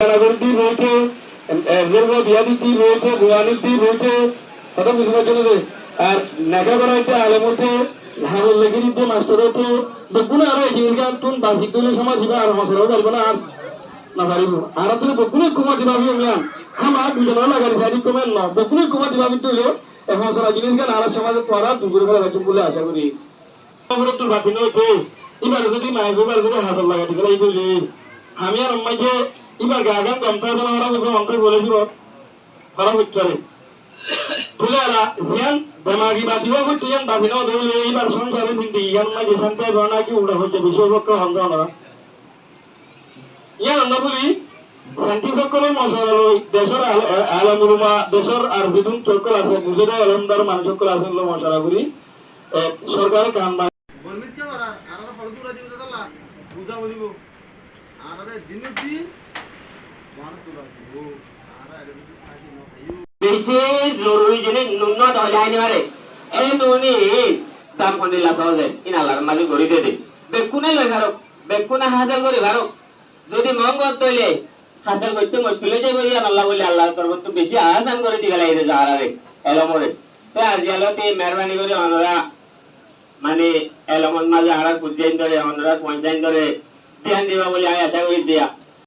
নাগরিকদের রয়েছে, বিয়াদিতি রয়েছে, গোয়ানিতি রয়েছে, কথা বুঝতে পারছেন যে আর নেকা করা হচ্ছে আলেম হচ্ছে হারুল লেগির যে মাস্টার হচ্ছে বেগুনে আরো এগিয়ে তুন বাসিক তুলে সমাজ হিবা আর মশলাও পারবো না আর না পারিব আর তুলে বেগুনে কুমা দিবাবি মিয়ান আমার দুজন লাগারি সাইড কমেন না বেগুনে কুমা দিবাবি তুলে এখন সারা জিনিস গান আর সমাজে পড়া দুপুরে বেলা রাখুন বলে আশা করি তোর বাকি নইতে এবার যদি মায়ের এবার যদি হাসল লাগাতে গেলে এই বলি আমি আর আম্মাকে এবার গাগান গমতা যেন ওরা মুখে অন্তর বলেছিল ওরা বুঝতে তুলেরা জিয়ান দেমাগি বাদিবা হচ্ছে ইয়ান বাদিনা দইলে এইবার সংসারে চিন্তি ইয়ান মাঝে শান্তি ভাবনা কি উড়া হচ্ছে বিশ্বপক্ষ হন্দানা ইয়ান আমরা বলি শান্তি সকলের মশলা লই দেশের আলমুলমা দেশের আর যেদুন সকল আছে বুঝে আলমদার মানুষ সকল আছে মশলা করি সরকারের কান বলমিস কে মারা আর ফল তুলা দিব দাদা পূজা বলিব আর দিনের দিন বার তুলা দিব আর আগে বেশি জরুরি জিনিস নুন দেওয়া যায় না রে এই নুনি দাম কোনটি লাভ পাওয়া যায় ইনালার মালিক গড়ি দে বেকুনে লই ভারো বেকুনে হাজার করে ভারো যদি মঙ্গ তৈলে হাসাল করতে মুশকিল হয়ে যাবে আল্লাহ বলে আল্লাহ করব তো বেশি আসান করে দিগলা এই যাহারে এলমরে তো আজ গেলতে মেহরবানি করে আমরা মানে এলমন মাঝে হারা কুজাইন ধরে আমরা পঞ্চায়েত ধরে ধ্যান দিবা বলে আশা করি দিয়া